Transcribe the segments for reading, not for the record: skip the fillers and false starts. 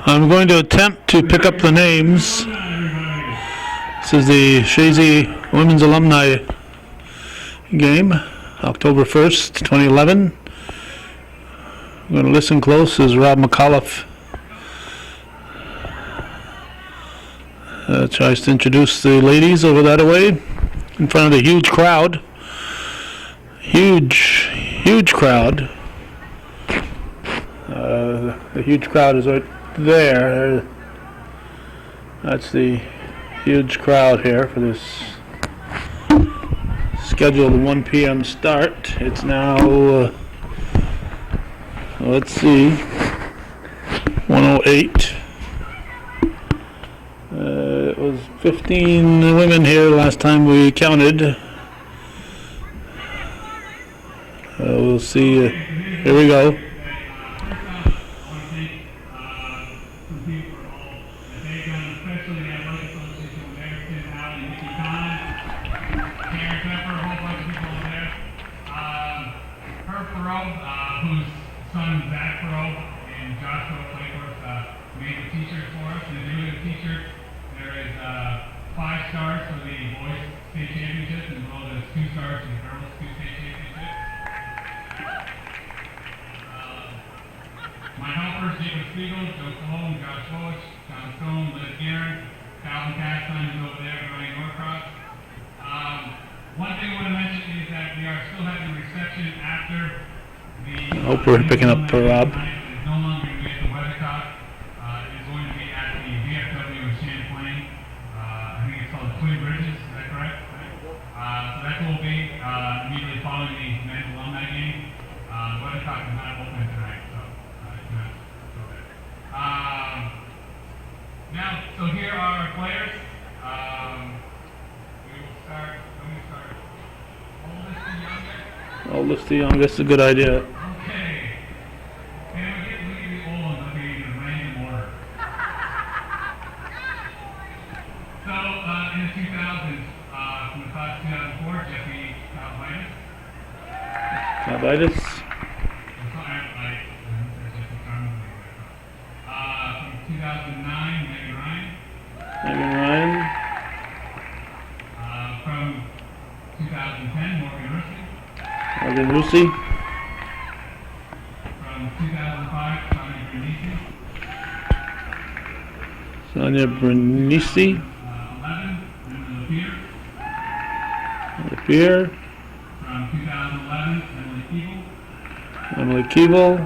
I'm going to attempt to pick up the names. This is the Chazy Women's Alumni game, October 1st, 2011. I'm going to listen close as Rob McAuliffe tries to introduce the ladies over that way in front of the huge crowd. Huge crowd. The huge crowd is right there. That's the huge crowd here for this scheduled 1 p.m. start. It's now, let's see, 1:08. It was 15 women here last time we counted. We'll see. Here we go. Whose son Zach Rowe and Joshua Playforth made the t-shirt for us. And doing the t-shirt, there is 5 stars for the boys state championship, as well as 2 stars for the girls state championship. My helpers, Jacob Spiegel, Joe Cologne, Josh Walsh, John Stone, Liz Guerin, Calvin Castine is over there running Norcross. One thing I want to mention is that we are still having a reception after I hope we're picking up for Rob. It's no longer going to be at the Weathercock. It's going to be at the VFW in Champlain. I think it's called the Twin Bridges. Is that correct? So that's what will be immediately following the men's alumni game. Weathercock is not open tonight, so you cannot go there. Now, so here are our players. We will start. Let me start. Oldest to youngest. Oldest to youngest, a good idea. Okay. And we get the old ones, okay, in random order. So, in the 2000s, from the class 2004, Jesse Calvitis. Calvitis. From 2009, Megan Ryan. Megan Ryan. From 2010, Morgan Rusty. Morgan Lucy. From 2005, Sonia Bernici. 11, Emily Lapierre. From 2011, Emily Emily Keeble. Keeble.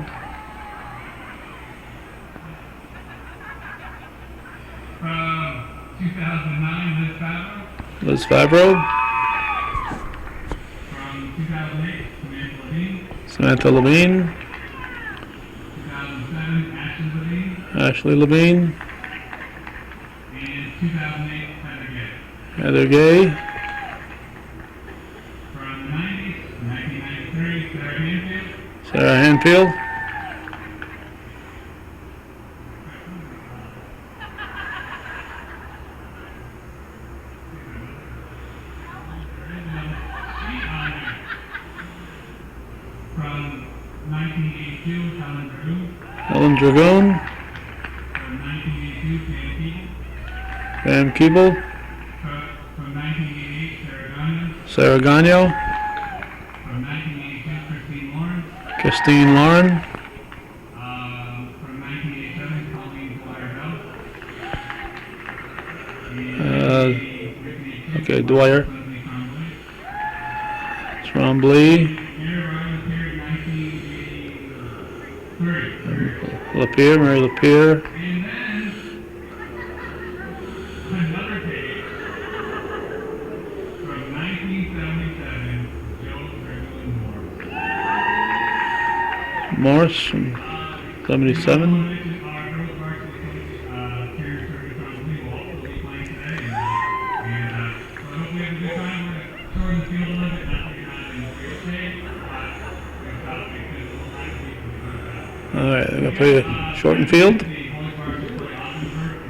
From 2009, Liz Liz Favreau. Favreau. From 2008, Samantha Samantha Levine. Levine. 2007, Ashley Levine. Ashley Levine. And 2008, Heather Gay. Heather Gay. From 1993, Sarah Hanfield. Sarah Hanfield. From 1982, Helen Dragoon. Helen Dragoon. From 1982, Pam Pam Keeble. Keeble. From 1988, Sarah Sarah Gagnon. Gagno. From 1982, Christine Lawrence. Christine Lauren. From 1987, Colleen Dwyer-Bell. Okay, Dwyer. Trombley. Lapierre, Mary Lapierre. And then another page from 1977, Joe Gregory Moore. Morse from 77. Alright, I'm going to play a shortened field.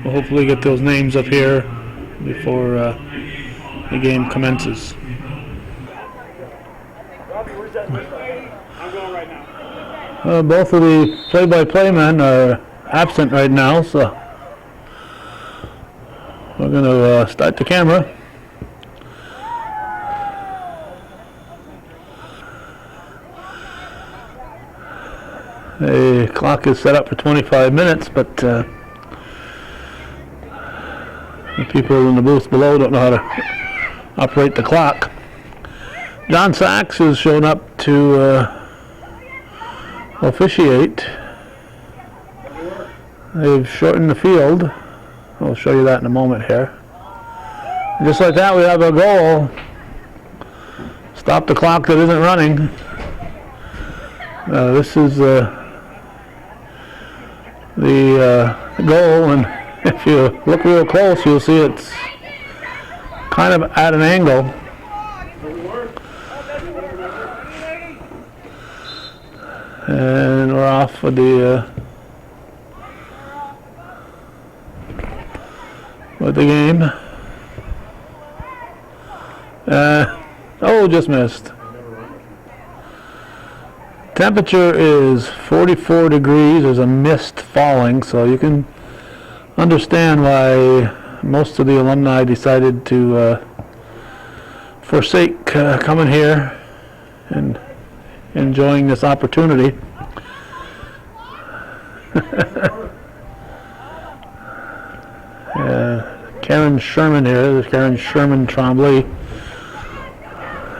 We'll hopefully get those names up here before the game commences. I'm going right now. Both of the play-by-play men are absent right now, so we're going to start the camera. The clock is set up for 25 minutes, but the people in the booth below don't know how to operate the clock. John Sachs has shown up to officiate. They've shortened the field. I'll show you that in a moment here. And just like that, we have a goal. Stop the clock that isn't running. This is the goal, and if you look real close, you'll see it's kind of at an angle. And we're off with the game. Oh, just missed. Temperature is 44 degrees. There's a mist falling, so you can understand why most of the alumni decided to forsake coming here and enjoying this opportunity. Karen Sherman here, Karen Sherman Tremblay,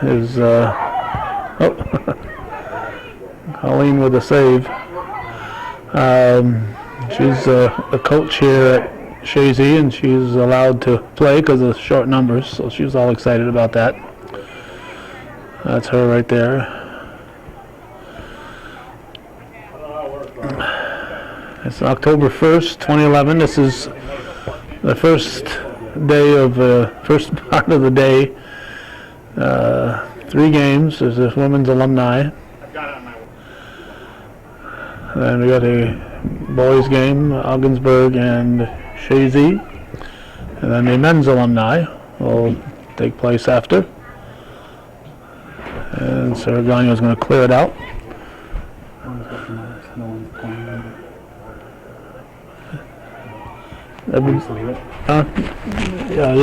is Colleen with a save. She's a coach here at Chazy, and she's allowed to play because of short numbers, so she was all excited about that. That's her right there. It's October 1st, 2011. This is the first day of first part of the day. 3 games. There's this women's alumni. Then we got a boys game, Ogdensburg and Chazy. And then the men's alumni will take place after. And Saragonio is going to clear it out.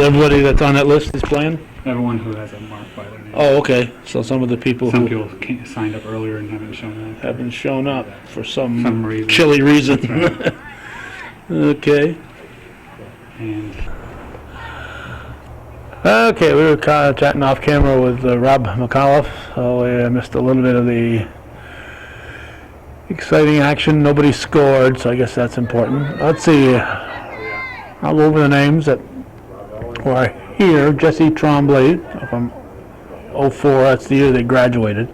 Everybody that's on that list is playing? Everyone who has a mark by their name. Oh, okay. So some of the people Some who people signed up earlier and haven't shown up. for some reason. chilly reason. That's right. Okay. And Okay, we were kind of chatting off camera with Rob McAuliffe. So we missed a little bit of the exciting action. Nobody scored, so I guess that's important. Let's see. I'll go over the names that were here. Jesse Tremblay from 04, that's the year they graduated.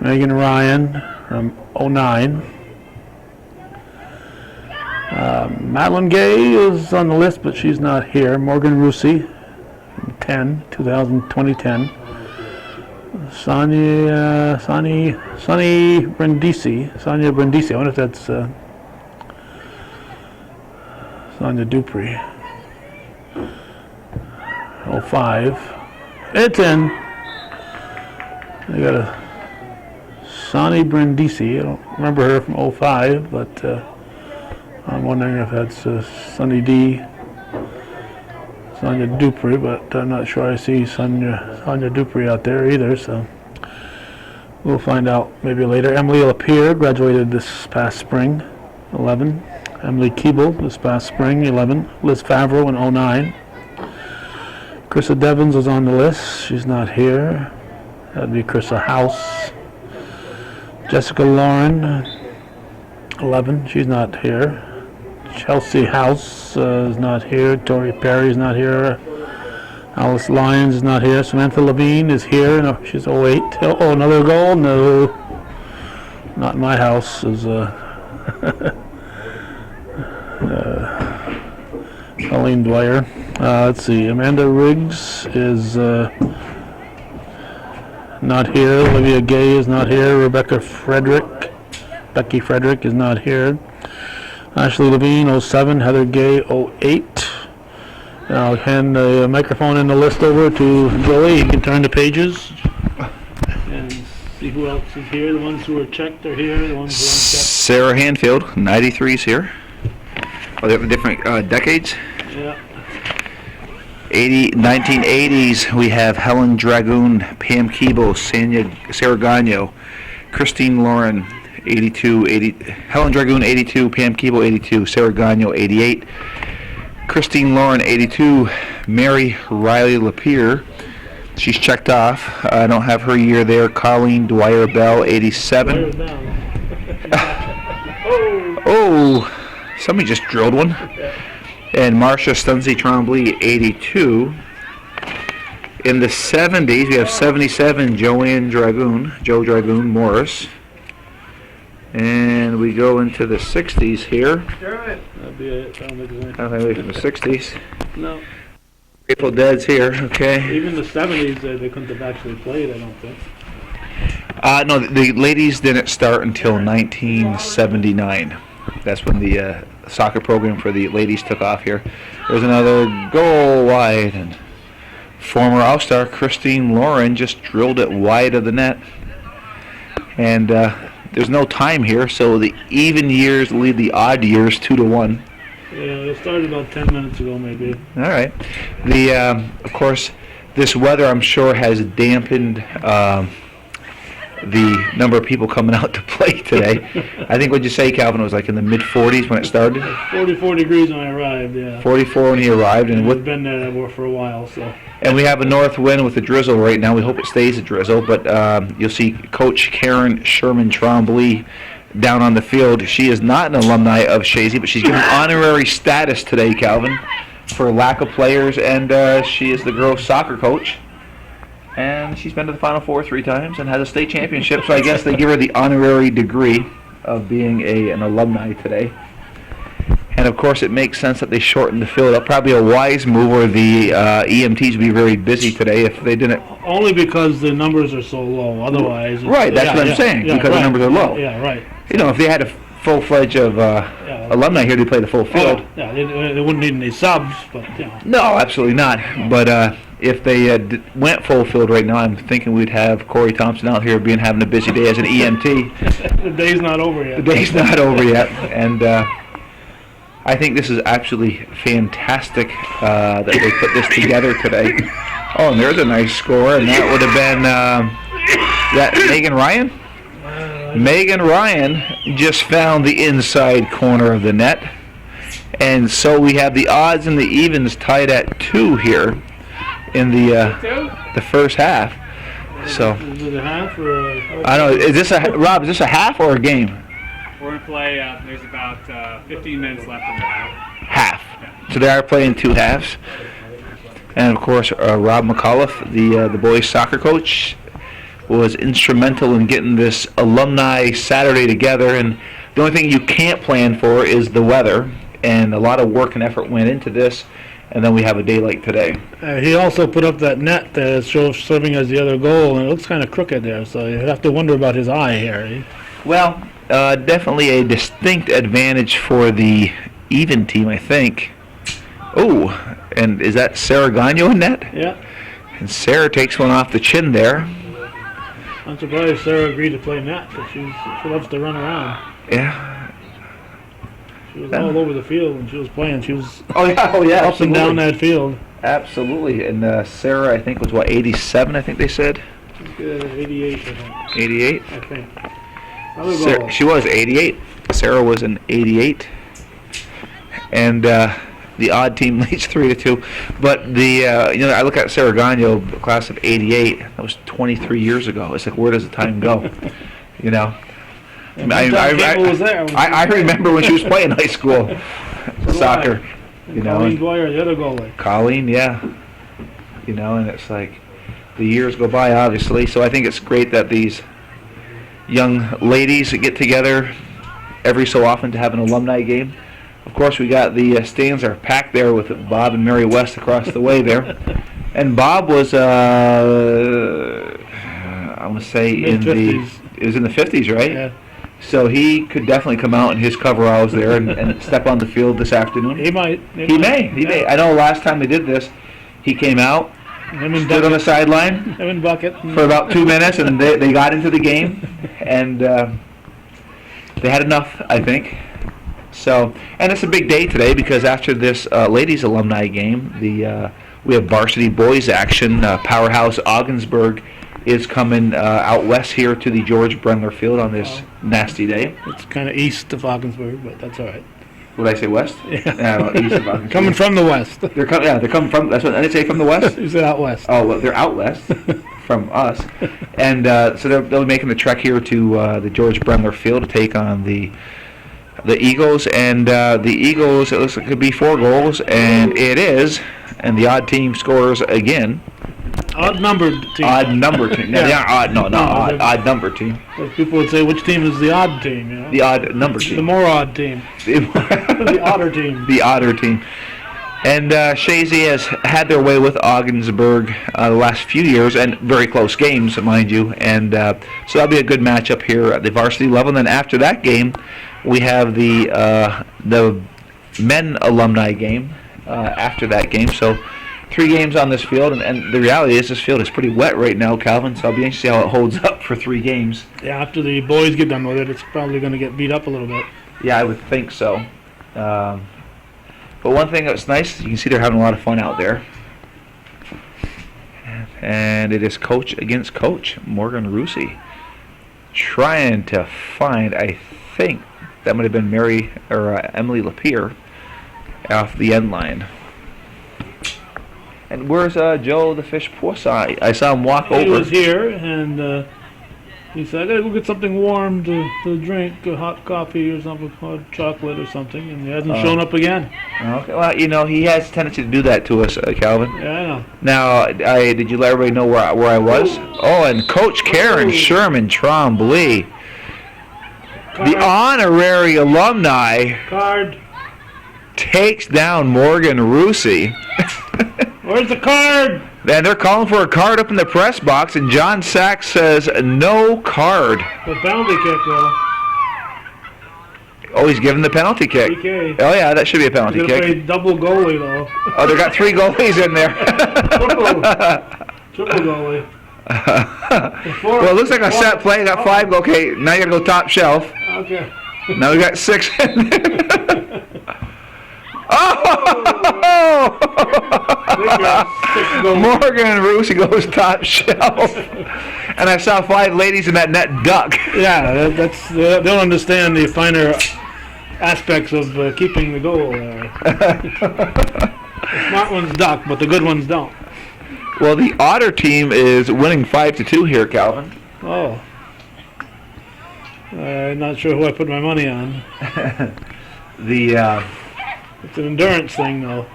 Megan Ryan from 09. Madeline Gay is on the list, but she's not here. Morgan Rusi from 2010. Sonny Brindisi. I wonder if that's Sonia Dupree. 05. It's in. I got a Sonny Brindisi. I don't remember her from 05, but I'm wondering if that's Sonny D. Sonia Dupree, but I'm not sure I see Sonia Dupree out there either, so we'll find out maybe later. Emily Lapierre graduated this past spring, 11. Emily Keeble this past spring, 11. Liz Favreau in 09. Krista Devins was on the list. She's not here. That'd be Krista House. Jessica Lauren, 11. She's not here. Chelsea House is not here. Tori Perry is not here. Alice Lyons is not here. Samantha Levine is here. No, she's 08. Oh, another goal? No. Not in my house. Is Colleen Dwyer. Let's see. Amanda Riggs is not here. Olivia Gay is not here. Becky Frederick is not here. Ashley Levine, 07. Heather Gay, 08. I'll hand the microphone and the list over to Joey. He can turn the pages and see who else is here? The ones who are checked are here. The ones who aren't checked. Sarah Hanfield, 93's here. Oh, they have different decades. Yeah. 1980s, we have Helen Dragoon, Pam Keeble, Sarah Gagno, Christine Lauren, 82, Helen Dragoon, 82, Pam Keeble, 82, Sarah Gagno, 88, Christine Lauren, 82, Mary Riley Lapierre, she's checked off. I don't have her year there. Colleen Dwyer Bell, 87. Oh, somebody just drilled one. And Marcia Stunzi Trombley, 82. In the 70s, we have 77, Joe Dragoon Morris. And we go into the 60s here. That'd be it. I don't think we're from the 60s. No. Grateful Dead's here, okay. Even the 70s, they couldn't have actually played, I don't think. No, the ladies didn't start until 1979. That's when the soccer program for the ladies took off here. There's another goal wide, and former All-Star Christine Lauren just drilled it wide of the net. And there's no time here, so the even years lead the odd years 2-1. Yeah, it started about 10 minutes ago, maybe. All right. Of course, this weather, I'm sure, has dampened the number of people coming out to play today. I think, what'd you say, Calvin? It was like in the mid-40s when it started? 44 degrees when I arrived, yeah. 44 when he arrived. And we've been there for a while, so. And we have a north wind with a drizzle right now. We hope it stays a drizzle, but you'll see Coach Karen Sherman Trombley down on the field. She is not an alumni of Chazy, but she's given honorary status today, Calvin, for lack of players, and she is the girls' soccer coach. And she's been to the Final Four 3 times and has a state championship, so I guess they give her the honorary degree of being an alumni today. And of course, it makes sense that they shortened the field. Probably a wise move, or the EMTs would be very busy today if they didn't. Only because the numbers are so low. Otherwise, right? That's what I'm saying. Because the numbers are low. Yeah, right. You know, if they had a full-fledged of alumni here, they play the full field. Yeah, they wouldn't need any subs, but you know. No, absolutely not. But if they went full field right now, I'm thinking we'd have Corey Thompson out here having a busy day as an EMT. The day's not over yet. The day's not over yet, and I think this is absolutely fantastic that they put this together today. Oh, and there's a nice score, and that would have been that Megan Ryan. Megan Ryan just found the inside corner of the net, and so we have the odds and the evens tied at 2 here in the first half. So is it a half or I don't know. Is this Rob? Is this a half or a game? We're going to play, there's about 15 minutes left in the half. Half. Yeah. So they are playing 2 halves. And of course, Rob McAuliffe, the boys soccer coach, was instrumental in getting this alumni Saturday together. And the only thing you can't plan for is the weather. And a lot of work and effort went into this. And then we have a day like today. He also put up that net that shows serving as the other goal, and it looks kind of crooked there. So you have to wonder about his eye here. Well, definitely a distinct advantage for the even team, I think. Oh, and is that Sarah Gagno in net? Yeah. And Sarah takes one off the chin there. I'm surprised Sarah agreed to play net, because she loves to run around. Yeah. She was all over the field when she was playing. She was up absolutely. And down that field. Absolutely. And Sarah, I think, was, 87, I think they said? 88, I think. 88? I think. Sarah, she was 88. Sarah was an 88. And the odd team leads 3-2. But I look at Sarah Gagno, class of 88. That was 23 years ago. It's like, where does the time go? You know? I remember when she was playing high school soccer. You know, Colleen Dwyer, the other goalie. Colleen, yeah. You know, and it's like the years go by, obviously. So I think it's great that these young ladies get together every so often to have an alumni game. Of course, we got the stands are packed there with Bob and Mary West across the way there. And Bob was, I want to say, it was in the 50s, right? Yeah. So he could definitely come out in his coveralls there and step on the field this afternoon. He might. He may. I know last time they did this, he came out Him and stood on the sideline Him and Bucket. for about 2 minutes, and they got into the game, and they had enough, I think. So, and it's a big day today because after this ladies alumni game, we have varsity boys action. Powerhouse Ogdensburg is coming out west here to the George Brendler Field on this nasty day. It's kind of east of Ogdensburg, but that's all right. Would I say west? Yeah. Well, east of Ogdensburg. Coming from the west. They're coming from. That's what I did say, from the west. You said out west. Oh, well, they're out west from us, and so they'll be making the trek here to the George Brendler Field to take on the Eagles, and the Eagles, it looks like it could be 4 goals, and it is, and the odd team scores again. Odd numbered team. Odd number team. No, Yeah. they aren't odd. No, not No, odd number team. People would say, which team is the odd team? You know? The odd number The team. more odd team. The odder team. The odder team. And Chazy has had their way with Ogdensburg the last few years, and very close games, mind you. And so that'll be a good matchup here at the varsity level. And then after that game, we have the men alumni game after that game. So 3 games on this field, and the reality is this field is pretty wet right now, Calvin. So I'll be anxious to see how it holds up for 3 games. Yeah, after the boys get done with it, it's probably going to get beat up a little bit. Yeah, I would think so. But one thing that's nice, you can see they're having a lot of fun out there. And it is coach against coach, Morgan Rusi, trying to find, I think, that might have been Mary or Emily Lapierre off the end line. And where's Joe the Fish Poisson? I saw him walk over. He was here, and he said, I gotta go get something warm to drink, a hot coffee or something, hot chocolate or something, and he hasn't shown up again. Okay, well, you know, he has a tendency to do that to us, Calvin. Yeah, I know. Now, did you let everybody know where I was? Oh, and Coach Karen Sherman Trombley, the honorary alumni, Card. takes down Morgan Rusi. Where's the card? And they're calling for a card up in the press box, and John Sachs says no card. The penalty kick, though. Oh, he's giving the penalty kick. PK. Oh, yeah, that should be a penalty You're gonna kick. play double goalie, though. Oh, they got 3 goalies in there. Triple goalie. Well, it looks like a set play. Got 5. Okay, now you got to go top shelf. Okay. Now we got 6 in there. Oh! Morgan Rusi goes top shelf. And I saw 5 ladies in that net duck. Yeah, that's they don't understand the finer aspects of keeping the goal. The smart ones duck, but the good ones don't. Well, the Otter team is winning 5-2 here, Calvin. Oh. I'm not sure who I put my money on. It's an endurance thing, though.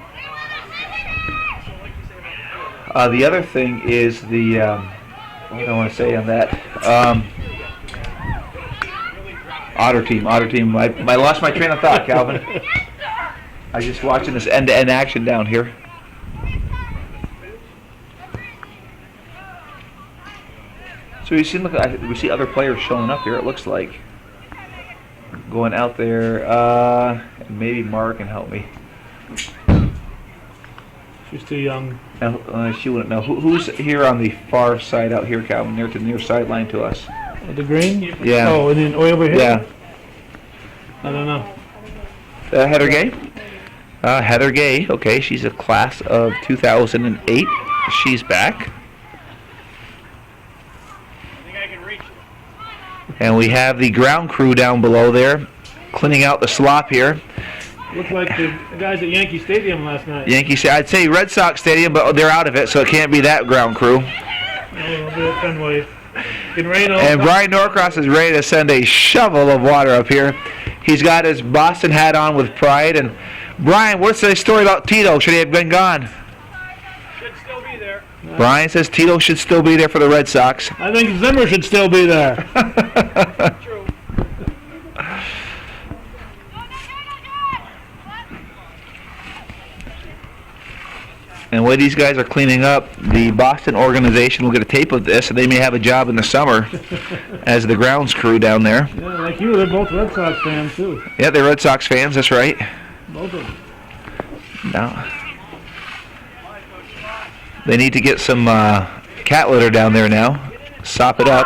The other thing is what do I want to say on that? Otter team. I lost my train of thought, Calvin. I was just watching this end-to-end action down here. So we see other players showing up here. It looks like going out there. Maybe Mark can help me. She's too young. No, she wouldn't know. Who's here on the far side out here, Calvin, near to the near sideline to us? The green? Yeah. Oh, and then way over here? Yeah. I don't know. Heather Gay? Heather Gay, okay, she's a class of 2008. She's back. And we have the ground crew down below there, cleaning out the slop here. Looked like the guys at Yankee Stadium last night. I'd say Red Sox Stadium, but they're out of it, so it can't be that ground crew. Oh, it'll be at Fenway. Can rain all And time. Brian Norcross is ready to send a shovel of water up here. He's got his Boston hat on with pride. And Brian, what's the story about Tito? Should he have been gone? Should still be there. Brian says Tito should still be there for the Red Sox. I think Zimmer should still be there. True. And while these guys are cleaning up, the Boston organization will get a tape of this, and they may have a job in the summer as the grounds crew down there. Yeah, like you, they're both Red Sox fans, too. Yeah, they're Red Sox fans, that's right. Both of them. Now, They need to get some cat litter down there now. Sop it up.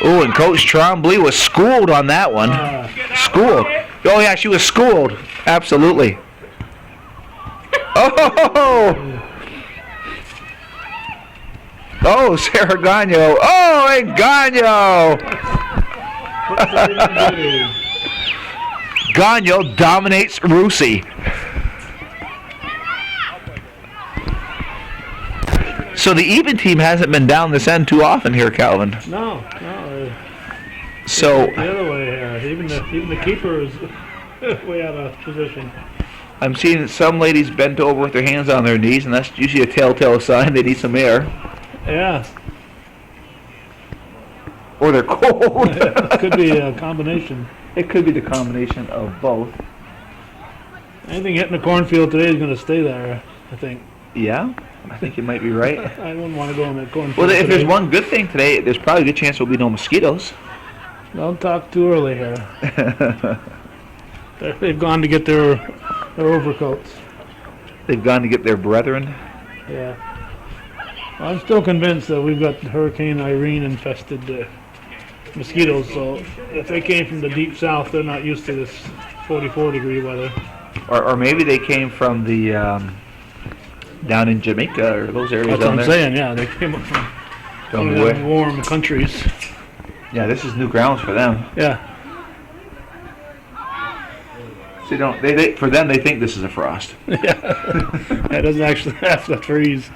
Oh, and Coach Trombley was schooled on that one. Schooled. Oh, yeah, she was schooled. Absolutely. Oh! Oh, Sarah Gagno. Oh, and Gagno! Gagno dominates Rusi. So the even team hasn't been down this end too often here, Calvin. No. So The other way here. Even the keeper is way out of position. I'm seeing some ladies bent over with their hands on their knees, and that's usually a telltale sign they need some air. Yeah. Or they're cold. It could be a combination. It could be the combination of both. Anything hitting the cornfield today is going to stay there, I think. Yeah, I think you might be right. I wouldn't want to go in that cornfield Well, if today. there's one good thing today, there's probably a good chance there'll be no mosquitoes. Don't talk too early here. They've gone to get their overcoats. They've gone to get their brethren. Yeah. Well, I'm still convinced that we've got Hurricane Irene infested mosquitoes, so if they came from the deep south, they're not used to this 44-degree weather. Or maybe they came from the down in Jamaica or those areas That's down what I'm there. saying, yeah. They came up from Don't one know of them where. warm countries. Yeah, this is new grounds for them. Yeah. So they for them they think this is a frost. It doesn't actually have to freeze.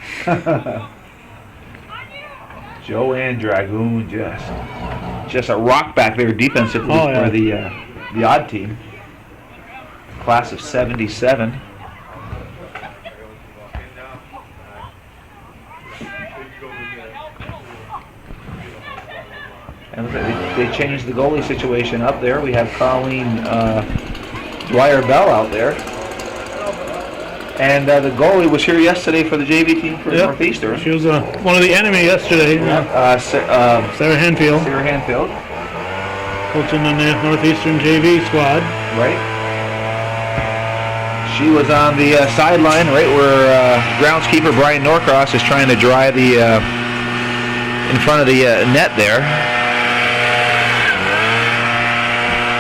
Joanne Dragoon just a rock back there defensively Oh, yeah. for the odd team. Class of '77. And they changed the goalie situation up there. We have Colleen Dwyer-Bell out there. And the goalie was here yesterday for the JV team for Yep. Northeastern. She was one of the enemy yesterday. Sarah Hanfield, Sarah Hanfield, coaching in the Northeastern JV squad. right? She was on the sideline, right where groundskeeper Brian Norcross is trying to dry the in front of the net there.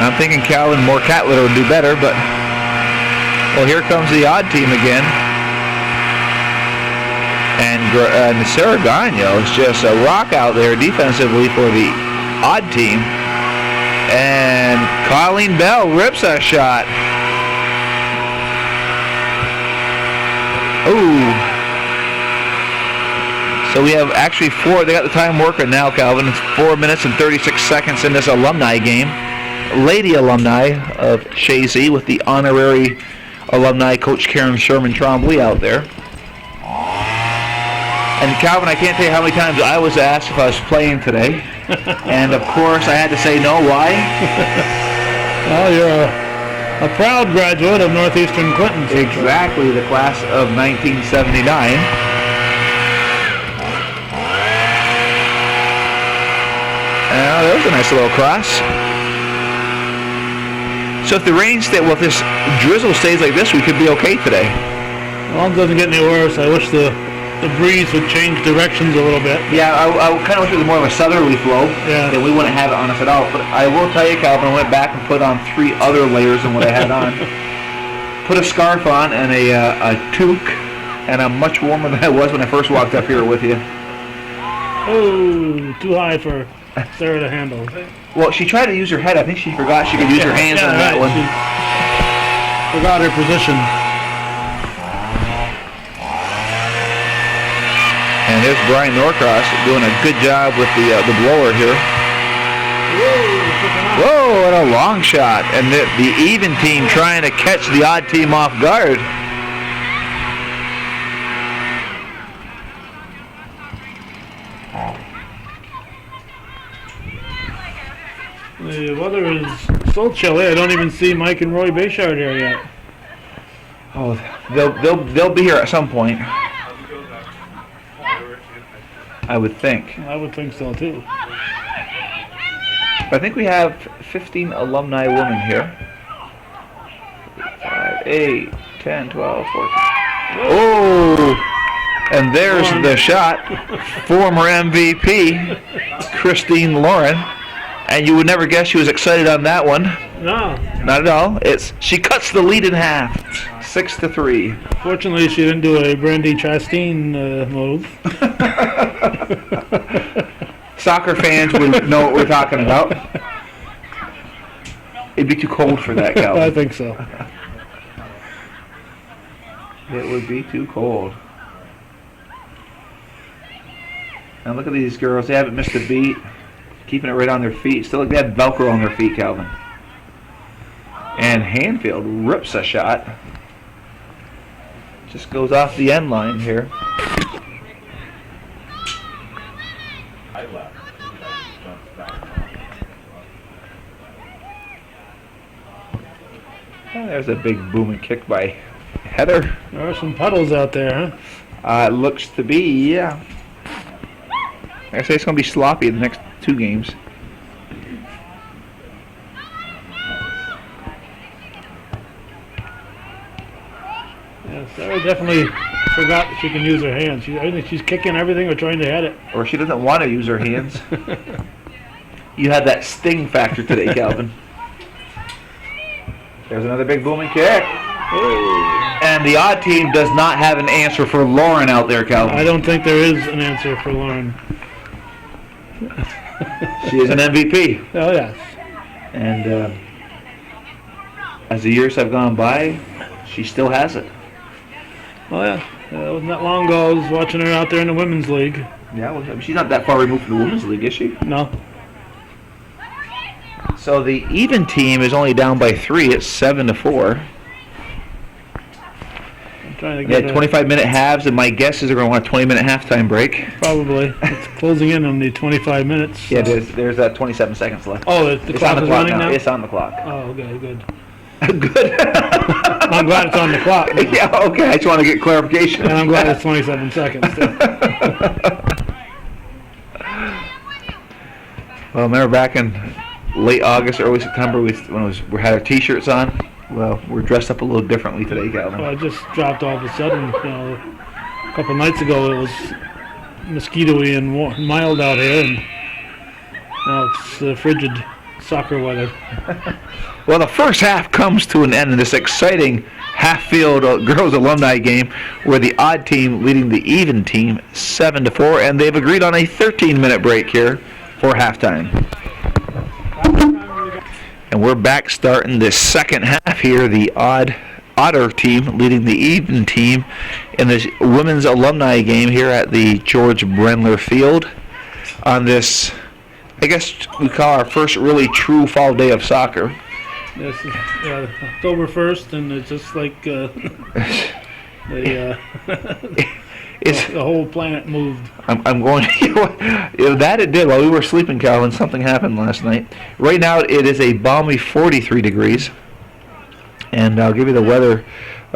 I'm thinking Calvin more cat litter would do better, but well, here comes the odd team again. And Sarah Gagno is just a rock out there defensively for the odd team. And Colleen Bell rips a shot. Ooh. So we have actually they got the time working now, Calvin. It's 4 minutes and 36 seconds in this alumni game. Lady alumni of Chazy with the honorary alumni coach Karen Sherman Trombley out there. And Calvin, I can't tell you how many times I was asked if I was playing today. And of course I had to say no. Why? Well, you're a proud graduate of Northeastern Clinton. Exactly, the class of 1979. That was a nice little cross. So if the rain if this drizzle stays like this, we could be okay today. Well, it doesn't get any worse. I wish the breeze would change directions a little bit. Yeah, I kind of wish it was more of a southerly flow. Yeah. Then we wouldn't have it on us at all. But I will tell you, Calvin, I went back and put on 3 other layers than what I had on. Put a scarf on and a toque, and I'm much warmer than I was when I first walked up here with you. Oh, too high for Sarah to handle. Well, she tried to use her head. I think she forgot she could use her hands on that one. She forgot her position. And there's Brian Norcross doing a good job with the blower here. Whoa, what a long shot. And the even team trying to catch the odd team off guard. The weather is so chilly. I don't even see Mike and Roy Bayshard here yet. Oh, they'll be here at some point. I would think. I would think so too. I think we have 15 alumni women here. 5, 8, 10, 12, 14. Oh! And there's the shot. Former MVP, Christine Lauren. And you would never guess she was excited on that one. No. Not at all. She cuts the lead in half. 6-3. Fortunately, she didn't do a Brandy Chastain move. Soccer fans would know what we're talking about. It'd be too cold for that, Calvin. I think so. It would be too cold. And look at these girls. They haven't missed a beat. Keeping it right on their feet. Still like they have Velcro on their feet, Calvin. And Hanfield rips a shot. Just goes off the end line here. And there's a big booming kick by Heather. There are some puddles out there, huh? It looks to be, yeah. I say it's going to be sloppy the next 2 games. Yeah, Sarah definitely forgot that she can use her hands. I think she's kicking everything or trying to hit it. Or she doesn't want to use her hands. You had that sting factor today, Calvin. There's another big booming kick. And the odd team does not have an answer for Lauren out there, Calvin. I don't think there is an answer for Lauren. She is an MVP. Oh, yes. And as the years have gone by, she still has it. Oh, yeah. It wasn't that long ago I was watching her out there in the Women's League. Yeah, well, she's not that far removed from the Women's League, is she? No. So the even team is only down by 3. It's 7-4. I'm trying to They get had 25-minute halves, and my guess is they're going to want a 20-minute halftime break. Probably. It's closing in on the 25 minutes. Yeah, there's 27 seconds left. Oh, the clock is running now? It's on the clock. Oh, okay, good. Good. I'm glad it's on the clock. Now. Yeah, okay. I just want to get clarification. And I'm glad it's 27 seconds. Too. Well, remember back in late August, early September, we had our T-shirts on? Well, we're dressed up a little differently today, Calvin. Well, it just dropped all of a sudden. A couple nights ago it was mosquito-y and mild out here, and now it's frigid soccer weather. Well, the first half comes to an end in this exciting half-field girls alumni game where the odd team leading the even team 7-4, and they've agreed on a 13-minute break here for halftime. And we're back starting this second half here. The odder team leading the even team in this women's alumni game here at the George Brenler Field on this, I guess we call our first really true fall day of soccer. This is October 1st, and it's just like the whole planet moved. I'm going. That it did. While we were sleeping, Calvin, something happened last night. Right now, it is a balmy 43 degrees, and I'll give you the weather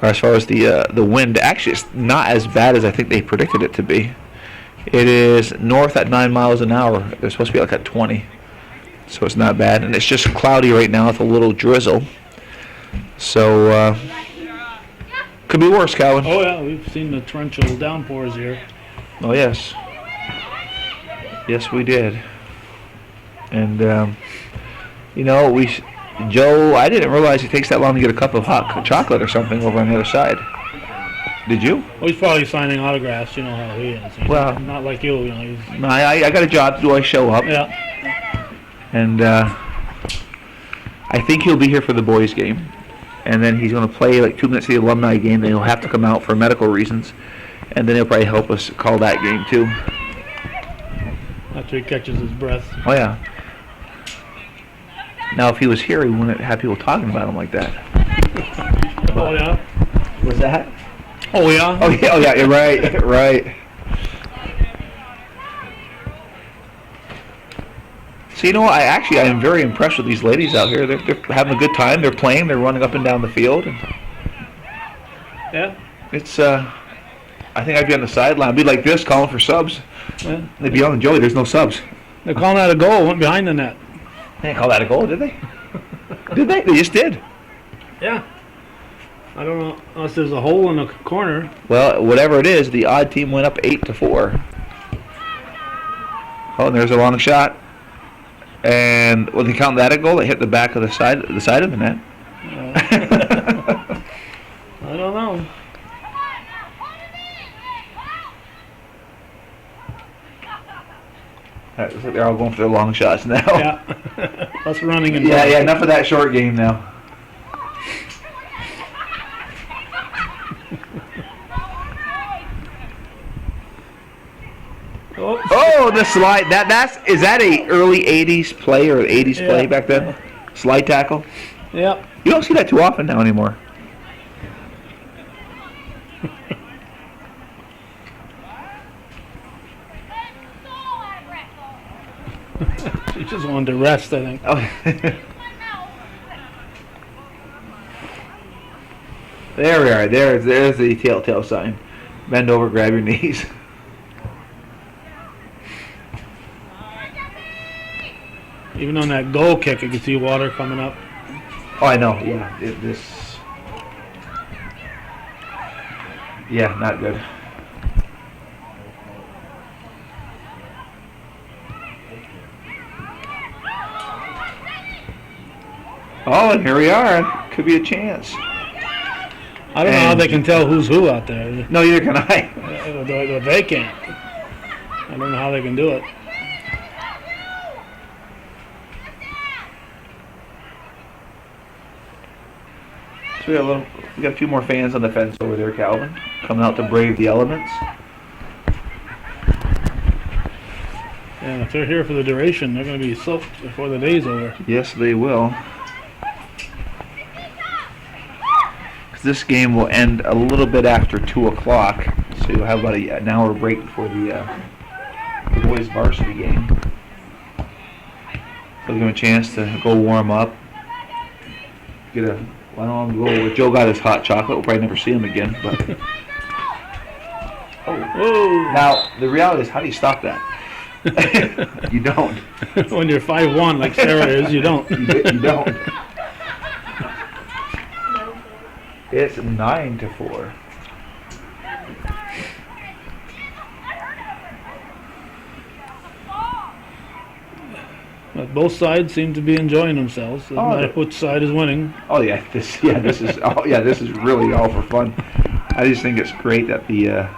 as far as the wind. Actually, it's not as bad as I think they predicted it to be. It is north at 9 miles an hour. It's supposed to be like at 20. So it's not bad, and it's just cloudy right now with a little drizzle. So could be worse, Calvin. Oh yeah, we've seen the torrential downpours here. Oh yes, yes we did. And Joe, I didn't realize it takes that long to get a cup of hot chocolate or something over on the other side. Did you? Well, he's probably signing autographs. You know how he is. Well, not like you. He's... No, I got a job to do. I show up. Yeah. And I think he'll be here for the boys' game. And then he's going to play like 2 minutes of the alumni game. Then he'll have to come out for medical reasons. And then he'll probably help us call that game too. After he catches his breath. Oh, yeah. Now, if he was here, he wouldn't have people talking about him like that. Oh, yeah? What's that? Oh, yeah? Oh, yeah, you're right, right. So, I am very impressed with these ladies out here. They're having a good time. They're playing. They're running up and down the field. And yeah. It's, I think I'd be on the sideline. I'd be like this, calling for subs. Yeah. They'd be yelling, Joey, there's no subs. They're calling that a goal. Went behind the net. They didn't call that a goal, did they? Did they? They just did. Yeah. I don't know unless there's a hole in the corner. Well, whatever it is, the odd team went up 8-4. Oh, and there's a long shot. And when they count that a goal, it hit the back of the side of the net. I don't know. Looks like they're all going for their long shots now. Yeah. Us running and Yeah, enough of that short game now. Oh, the slide. Is that a early 80s play or 80s play back then? Slide tackle? Yep. You don't see that too often now anymore. She just wanted to rest, I think. Oh. There we are. There's the telltale sign. Bend over, grab your knees. Even on that goal kick, you can see water coming up. Oh, I know. Yeah, Yeah, not good. Oh, and here we are. Could be a chance. I don't know how they can tell who's who out there. No, neither can I. They can't. I don't know how they can do it. So we got a few more fans on the fence over there, Calvin, coming out to brave the elements. And if they're here for the duration, they're going to be soaked before the day's over. Yes, they will. This game will end a little bit after 2 o'clock, so you'll have about an hour break before the boys' varsity game. So give them a chance to go warm up. I don't know, Joe got his hot chocolate. We'll probably never see him again. But Whoa. Now, the reality is, how do you stop that? You don't. When you're 5'1", like Sarah is, you don't. You don't. It's 9-4. But both sides seem to be enjoying themselves. Doesn't matter which side is winning. Oh yeah, this is really all for fun. I just think it's great that the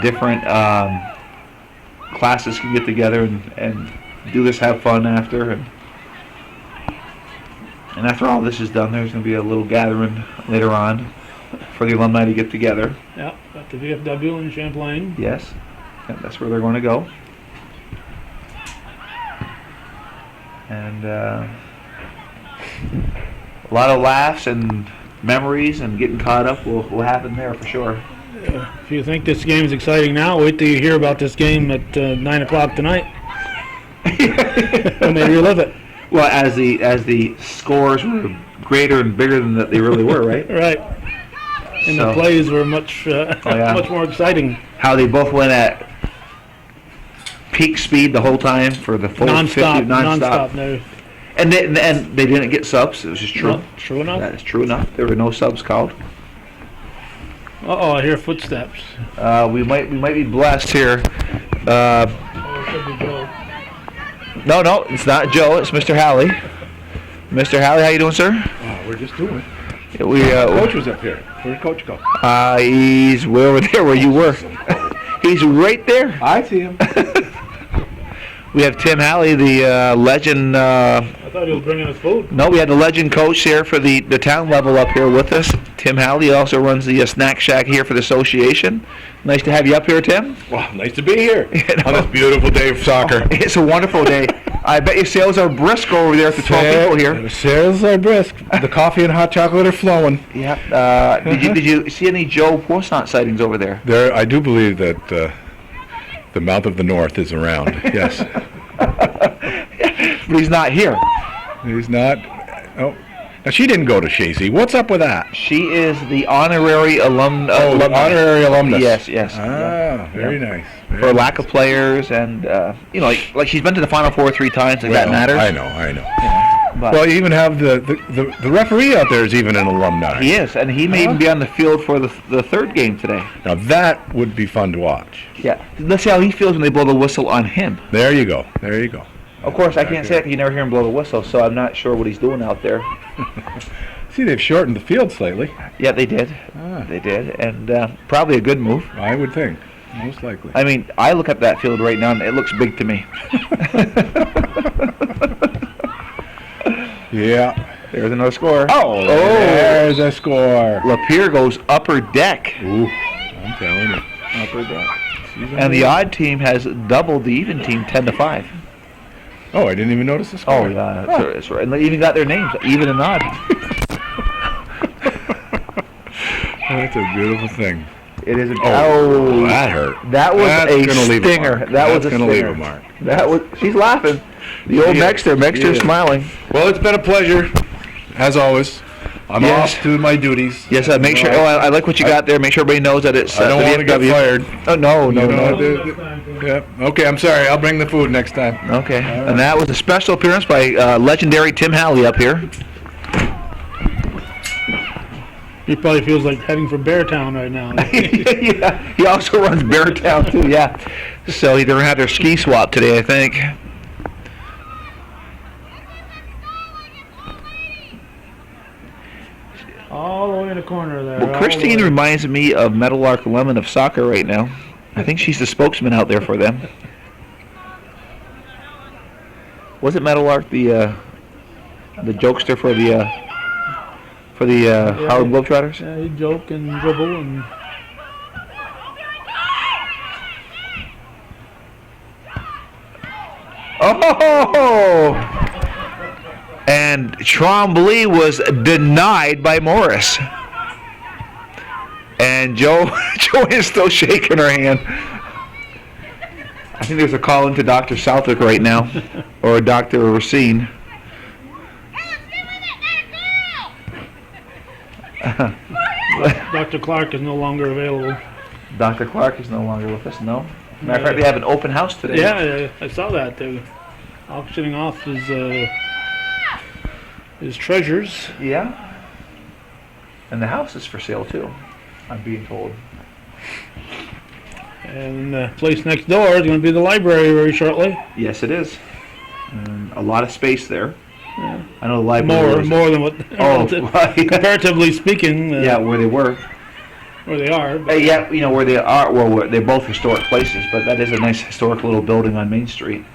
different classes can get together and do this, have fun after, and after all this is done, there's going to be a little gathering later on for the alumni to get together. Yeah, at the VFW in Champlain. Yes, that's where they're going to go. And a lot of laughs and memories and getting caught up will happen there for sure. If you think this game's exciting now, wait till you hear about this game at 9 o'clock tonight when they relive it. Well, as the scores were greater and bigger than that they really were, right? Right. And the plays were much much more exciting. How they both went at peak speed the whole time for the full 50 non-stop. No. And they didn't get subs. It was just true. No, true enough. That is true enough. There were no subs called. Uh-oh, I hear footsteps. We might be blessed here. It could be Joe. No, it's not Joe. It's Mr. Halley. Mr. Halley, how you doing, sir? We're just doing it. Coach was up here. Where'd Coach go? He's way over there where you were. He's right there. I see him. We have Tim Halley, the legend. I thought he was bringing us food. No, we had the legend coach here for the town level up here with us. Tim Halley also runs the snack shack here for the association. Nice to have you up here, Tim. Well, nice to be here on this beautiful day of soccer. It's a wonderful day. I bet your sales are brisk over there for 12 people here. Sales are brisk. The coffee and hot chocolate are flowing. Yeah. Did you see any Joe Poisson sightings over there? I do believe that the mouth of the north is around. Yes. But he's not here. He's not. Oh. Now, she didn't go to Chazy. What's up with that? She is the honorary alumnus. The honorary alumnus. Yes. Very nice. For lack of players and, like she's been to the Final Four 3 times, like that matters. I know. But Well, you even have the referee out there is even an alumni. he is, and he may even be on the field for the third game today. Now that would be fun to watch. Yeah. Let's see how he feels when they blow the whistle on him. There you go. There you go. Of course, I can't say that 'cause you never hear him blow the whistle, so I'm not sure what he's doing out there. See, they've shortened the field slightly. Yeah, they did. Ah. They did, and probably a good move. I would think, most likely. I mean, I look at that field right now, and it looks big to me. Yeah. There's another score. Oh, there's a score. Lapeer goes upper deck. Ooh, I'm telling you. Upper deck. And the odd team has doubled the even team, 10-5. Oh, I didn't even notice the score. Oh, yeah, that's right. And they even got their names, even and odd. That's a beautiful thing. It is a Oh, that hurt. That was That's a gonna leave a stinger. mark. That was That's a gonna leave stinger. a mark. That was. She's laughing. The old She is. Mexter's She is. smiling. Well, it's been a pleasure, as always. I'm Yes. off to my duties. Yes, make sure. Oh, I like what you got there. Make sure everybody knows that it's. I don't the want to get VFW. fired. Oh no, no, You know, no. yeah. Okay, I'm sorry. I'll bring the food next time. Okay, and that was a special appearance by legendary Tim Halley up here. He probably feels like heading for Beartown right now. Yeah, he also runs Beartown too. Yeah, so they're gonna have their ski swap today, I think. All the way in the corner there. Well, Christine reminds me of Meadowlark Lemon of soccer right now. I think she's the spokesman out there for them. Was it Meadowlark the jokester for the Harlem Globetrotters? Yeah, he joke and dribble and. Oh! And Trombley was denied by Morris. And Joanne's still shaking her hand. I think there's a call into Dr. Southwick right now, or Dr. Racine. Dr. Clark is no longer available. Dr. Clark is no longer with us, no. Matter of fact, they have an open house today. Yeah, I saw that. They were auctioning off his treasures. Yeah. And the house is for sale too, I'm being told. And the place next door is going to be the library very shortly. Yes, it is. A lot of space there. Yeah. I know the library. More than what. Oh, right. Comparatively speaking. Yeah, where they were. Where they are. But Yeah, you know where they are. Well, they're both historic places, but that is a nice historic little building on Main Street.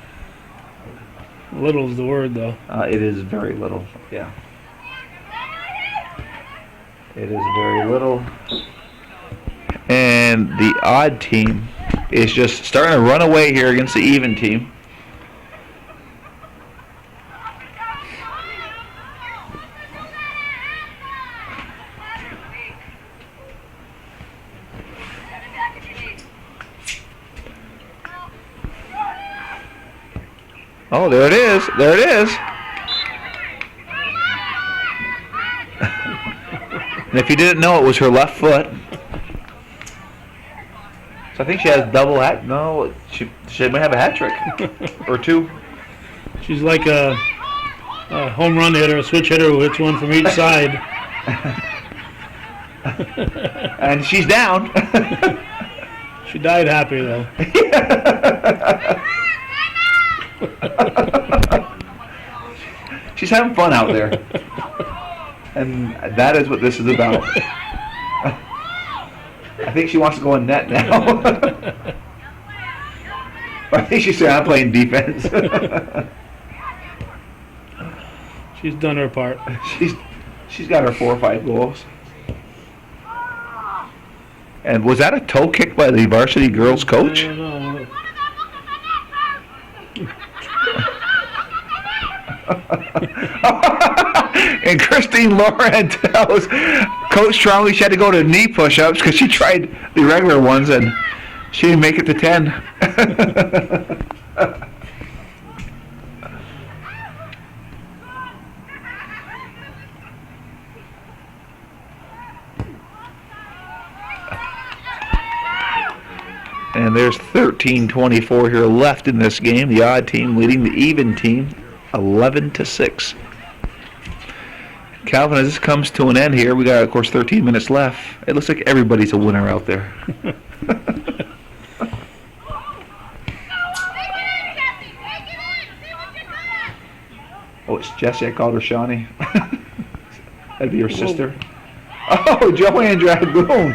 little is the word, though. It is very little. Yeah. It is very little. And the odd team is just starting to run away here against the even team. Oh, there it is. There it is. And if you didn't know, it was her left foot. So I think she has double hat. No, she might have a hat trick or two. She's like a home run hitter, a switch hitter who hits one from each side. And she's down. She died happy, though. She's having fun out there. And that is what this is about. I think she wants to go in net now. I think she's saying I'm playing defense. She's done her part. She's got her 4 or 5 goals. And was that a toe kick by the varsity girls coach? I don't know. And Christine Lauren tells Coach Trombley she had to go to knee push-ups because she tried the regular ones and she didn't make it to 10. And there's 13:24 here left in this game. The odd team leading the even team 11-6. Calvin, as this comes to an end here, we got, of course, 13 minutes left. It looks like everybody's a winner out there. Oh, it's Jessie. I called her Shawnee. That'd be your sister. Oh, Joanne Dragoon.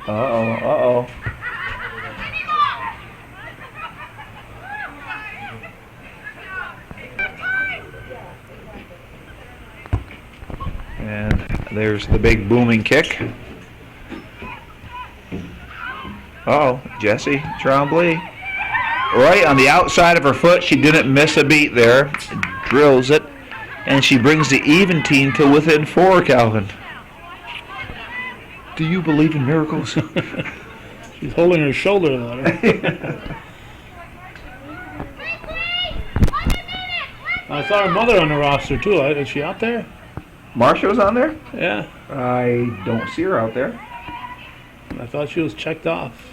Uh-oh. And there's the big booming kick. Uh-oh, Jessie Tremblay. Right on the outside of her foot. She didn't miss a beat there. Drills it. And she brings the even team to within 4, Calvin. Do you believe in miracles? She's holding her shoulder there. I saw her mother on the roster too. Is she out there? Marcia's on there? Yeah. I don't see her out there. I thought she was checked off.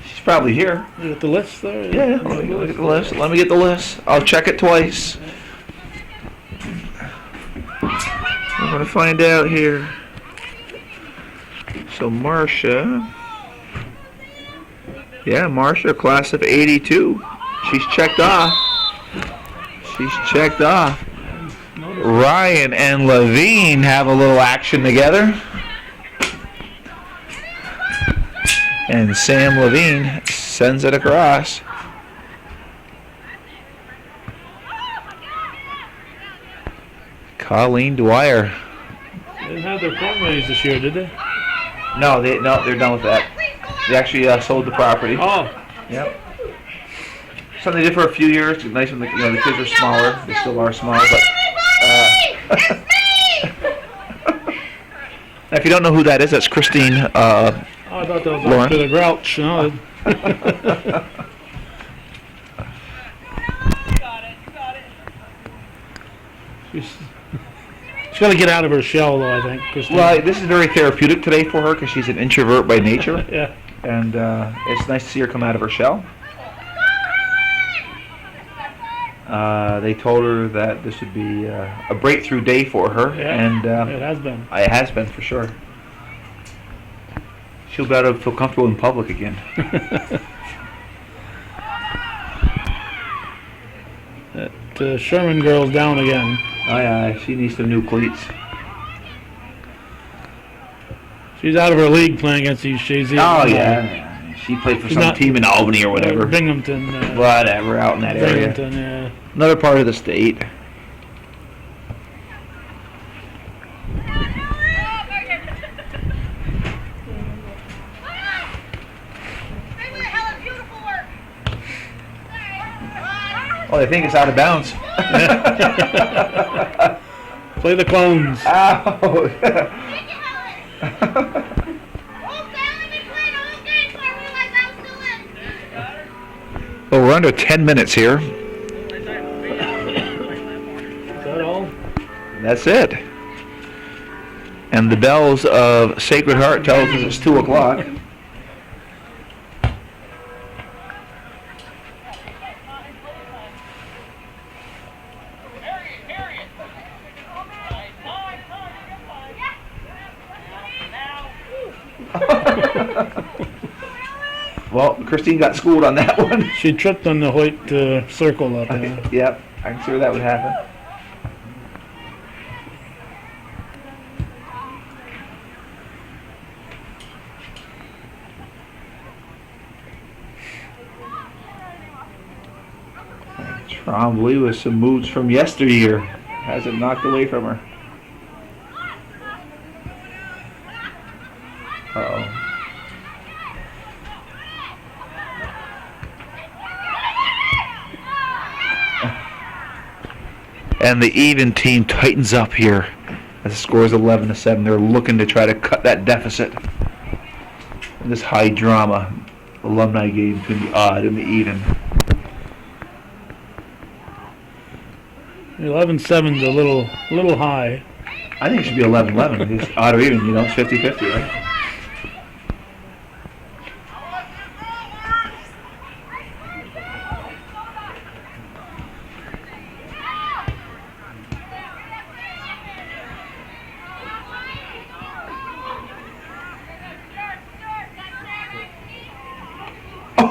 She's probably here. You got the list there? Yeah, let me look at the list. Let me get the list. I'll check it twice. We're going to find out here. So Marcia. Yeah, Marcia, class of 82. She's checked off. Ryan and Levine have a little action together. And Sam Levine sends it across. Colleen Dwyer. They didn't have their fundraise this year, did they? No, they're done with that. They actually sold the property. Oh. Yep. Something they did for a few years. It's nice when the kids are smaller. They still are small, but. If you don't know who that is, that's Christine. I thought that was Lauren. after the Grouch. No. She's got to get out of her shell, though, I think, Christine. Well, this is very therapeutic today for her because she's an introvert by nature. Yeah. And it's nice to see her come out of her shell. They told her that this would be a breakthrough day for her. Yeah, And it has been. It has been, for sure. She'll be able to feel comfortable in public again. That Sherman girl's down again. Oh, yeah, she needs some new cleats. She's out of her league playing against these Chazy. Oh, yeah. She played for She's some not- team in Albany or whatever. Binghamton. Whatever, out in that area. Binghamton, yeah. Another part of the state. Oh, I think it's out of bounds. Play the clones. Ow! Well, we're under 10 minutes here. Is that all? That's it. And the bells of Sacred Heart tells us it's 2 o'clock. Well, Christine got schooled on that one. She tripped on the Hoyt circle up there. Yep, I can see where that would happen. Trombley with some moves from yesteryear. Has it knocked away from her. Uh-oh. And the even team tightens up here as the score is 11-7. They're looking to try to cut that deficit in this high drama alumni game between the odd and the even. 11-7's a little high. I think it should be 11-11. It's odd or even, it's 50-50, right?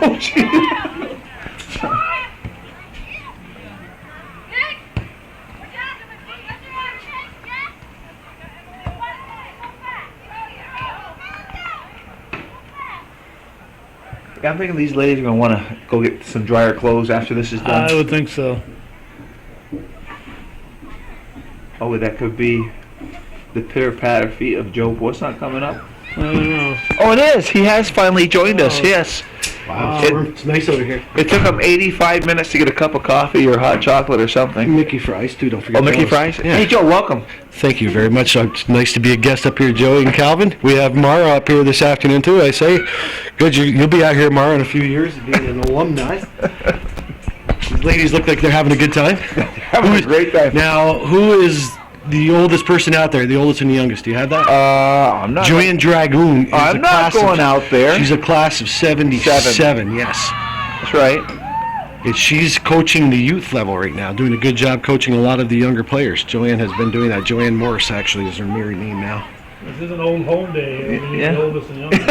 Oh, gee. I'm thinking these ladies are going to want to go get some drier clothes after this is done. I would think so. Oh, that could be the pitter-patter feet of Joe Boissant coming up. I don't know. Oh, it is. He has finally joined us, yes. Wow, It- it's nice over here. It took him 85 minutes to get a cup of coffee or hot chocolate or something. Mickey fries too, don't forget. Oh, Mickey those. fries? Yeah. Hey, Joe, welcome. Thank you very much. It's nice to be a guest up here, Joey and Calvin. We have Mara up here this afternoon too. I say, good. You'll be out here, Mara, in a few years, being an alumni. These ladies look like they're having a good time. Having a great time. Now, who is the oldest person out there? The oldest and the youngest? Do you have that? I'm not. Joanne Dragoon. Is I'm a not class of- going out there. She's a class of 77. Yes. That's right. She's coaching the youth level right now, doing a good job coaching a lot of the younger players. Joanne has been doing that. Joanne Morris actually is her married name now. This is an old home day. We need Yeah. the oldest and youngest.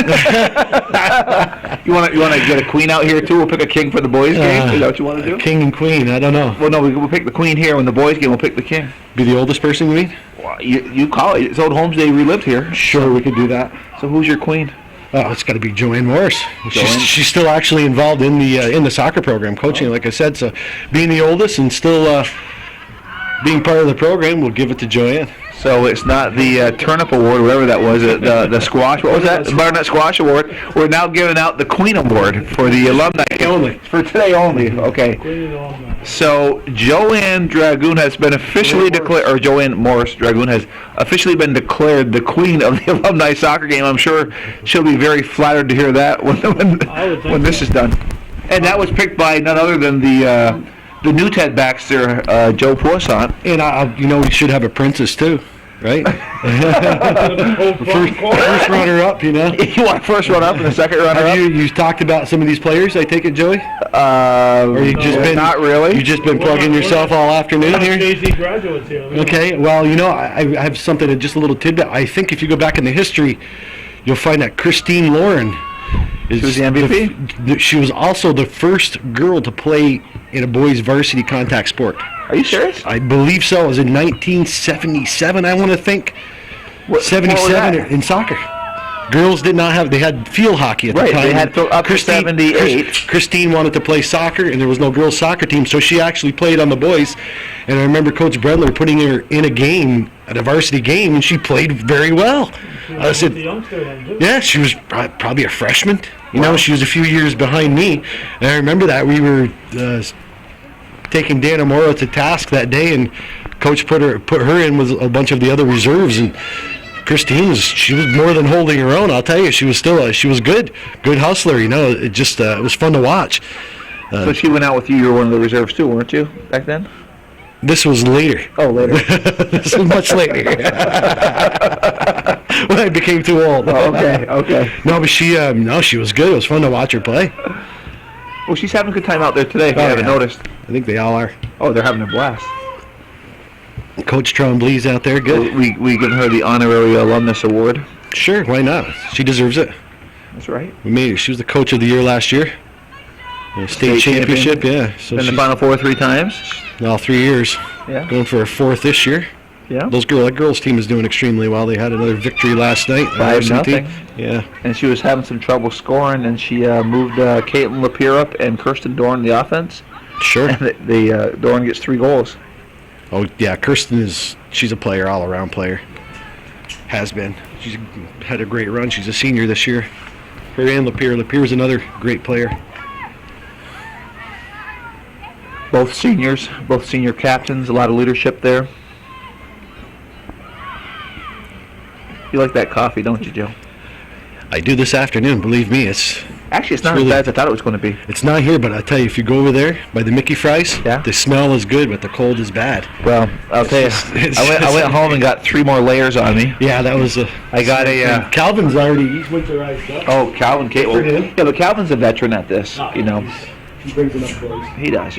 You want to get a queen out here too? We'll pick a king for the boys game. Is that what you want to do? King and queen, I don't know. Well, no, we'll pick the queen here. When the boys game, we'll pick the king. Be the oldest person, you mean? Well, you call it. It's old Homes Day. We lived here. Sure, we could do that. So who's your queen? Oh, it's got to be Joanne Morris. Joanne? She's still actually involved in the soccer program, coaching, like I said. So, being the oldest and still being part of the program, we'll give it to Joanne. So it's not the turnip award, whatever that was, the squash. What was that? The butternut squash award. We're now giving out the queen award for the alumni Only. for today only. Okay. So Joanne Dragoon has been officially declared, or Joanne Morris Dragoon has officially been declared the queen of the alumni soccer game. I'm sure she'll be very flattered to hear that when this is done. And that was picked by none other than the new Ted Baxter, Joe Poissant. And we should have a princess too, right? first runner-up, You want first run up and the second runner Have up? you talked about some of these players? I take it, Joey. Or you just been not really. You just been plugging yourself all afternoon here. Chazy graduates here. Okay, well, I have something, just a little tidbit. I think if you go back in the history, you'll find that Christine Lauren is She was the MVP? she was also the first girl to play in a boys' varsity contact sport. Are you serious? I believe so. It was in 1977, I want to think. What was 77 that? in soccer. Girls did not have, they had field hockey at the Right, time. they had up to 78. Christine wanted to play soccer, and there was no girls' soccer team, so she actually played on the boys. And I remember Coach Bredler putting her in a game, at a varsity game, and she played very well. I said, yeah, she was probably a freshman. She was a few years behind me. And I remember that we were taking Dana Morrow to task that day, and Coach put her in with a bunch of the other reserves, and Christine was more than holding her own. I'll tell you, she was good hustler. It just it was fun to watch. So she went out with you. You were one of the reserves too, weren't you, back then? This was later. Oh, later. This was much later. When I became too old. Oh, okay. No, but she was good. It was fun to watch her play. Well, she's having a good time out there today, if you haven't noticed. I think they all are. Oh, they're having a blast. Coach Trombley's out there, good. We give her the honorary alumnus award. Sure, why not? She deserves it. That's right. We made her. She was the coach of the year last year. State championship, champion. yeah. So Been in the she's Final Four 3 times. all 3 years. Yeah. Going for her 4th this year. Yeah. That girls team is doing extremely well. They had another victory last night. 5-0. Yeah. And she was having some trouble scoring, and she moved Caitlin Lapierre up and Kirsten Dorn in the offense. Sure. And the Dorn gets 3 goals. Oh yeah, Kirsten she's a player, all around player. Has been. She's had a great run. She's a senior this year. Her and Lapierre. Lapierre's another great player. Both seniors, both senior captains, a lot of leadership there. You like that coffee, don't you, Joe? I do this afternoon, believe me. Actually, it's not really- as bad as I thought it was going to be. It's not here, but I tell you, if you go over there by the Mickey fries, Yeah. the smell is good, but the cold is bad. Well, I'll tell you, I went home and got 3 more layers on me. Yeah, that was I got a. Calvin's already. He's winterized up. Oh, Calvin Kate. Well, For him? yeah, but Calvin's a veteran at this. He brings it up close. He does.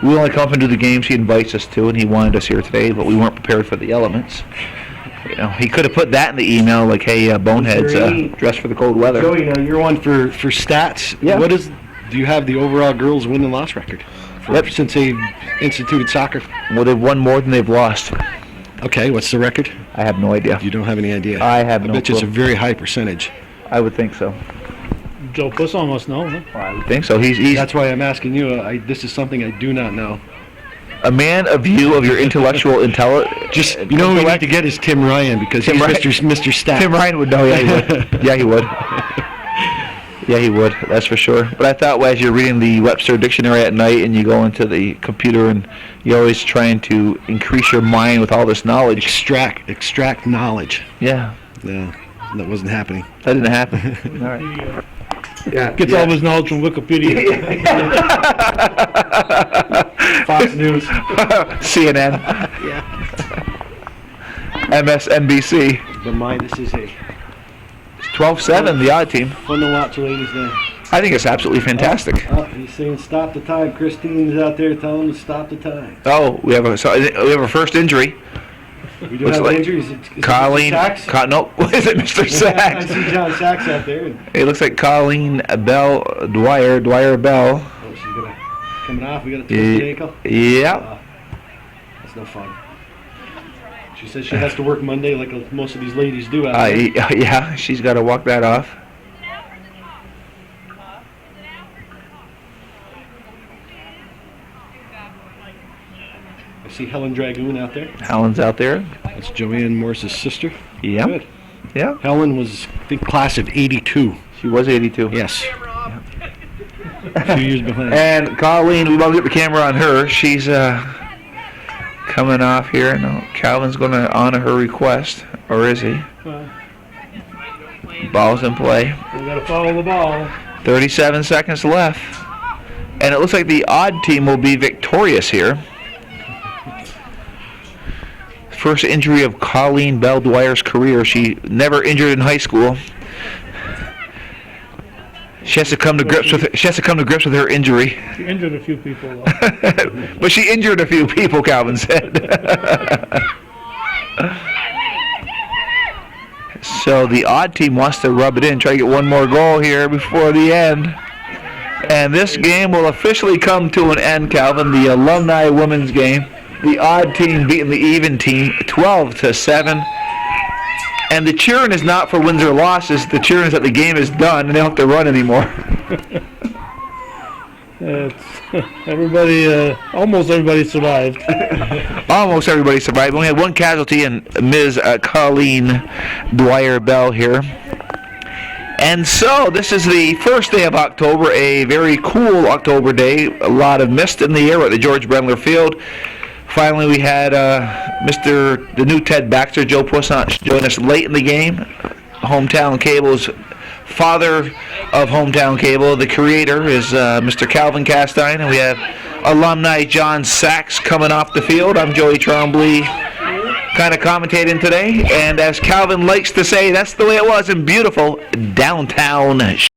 We only come up and do the games he invites us to, and he wanted us here today, but we weren't prepared for the elements. You know, he could have put that in the email, like, "Hey, boneheads, dress for the cold weather." Joey, now you're one for stats. Yeah. Do you have the overall girls win and loss record since they instituted soccer? Well, they've won more than they've lost. Okay, what's the record? I have no idea. You don't have any idea. I have no bet you it's a clue. very high percentage. I would think so. Joe Pusso must know, huh? Well, I would think so. He's That's why I'm asking you. This is something I do not know. a man of view of your intellectual intelligence. Just we need to get is Tim Ryan because Tim he's Ryan. Mr. Stat. Tim Ryan would know. Yeah, he would. Yeah, he would. Yeah, he would. That's for sure. But I thought, as you're reading the Webster Dictionary at night and you go into the computer and you're always trying to increase your mind with all this knowledge. Extract knowledge. Yeah, No, that wasn't happening. that didn't happen. All right. Yeah. Gets all of his knowledge from Wikipedia. Fox News. CNN. Yeah. MSNBC. But this is a 12-7, the odd team. fun to watch, ladies. There. I think it's absolutely fantastic. He's saying stop the time. Christine's out there telling him to stop the time. Oh, we have a first injury. We do Looks have like injuries. Is it Colleen. Mr. Sachs? No, is it Mr. I Sachs? see John Sachs out there. It looks like Colleen Bell Dwyer Bell. Oh, she's coming off. We got a twisted ankle. Yeah. That's no fun. She says she has to work Monday like most of these ladies do out there. Yeah, she's got to walk that off. I see Helen Dragoon out there. Helen's out there. That's Joanne Morse's sister. Yeah. Good. Yeah. Helen was, I think, class of 82. She was 82. Yes. A few years behind. And Colleen, we want to get the camera on her. She's coming off here. No, Calvin's going to honor her request, or is he? Ball's in play. We gotta follow the ball. 37 seconds left. And it looks like the odd team will be victorious here. First injury of Colleen Bell Dwyer's career. She never injured in high school. She has to come to grips with her injury. She injured a few people, though. But she injured a few people, Calvin said. So the odd team wants to rub it in, try to get one more goal here before the end. And this game will officially come to an end, Calvin. The Alumni women's game. The odd team beating the even team 12-7. And the cheering is not for wins or losses. The cheering is that the game is done and they don't have to run anymore. Almost everybody survived. Almost everybody survived. We only had one casualty, and Ms. Colleen Dwyer Bell here. And so this is the first day of October, a very cool October day. A lot of mist in the air at the George Brendler Field. Finally, we had the new Ted Baxter, Joe Puissant, join us late in the game. Hometown Cable's father of Hometown Cable, the creator, is Mr. Calvin Castine, and we have alumni John Sachs coming off the field. I'm Joey Trombley, kind of commentating today, and as Calvin likes to say, that's the way it was in beautiful downtown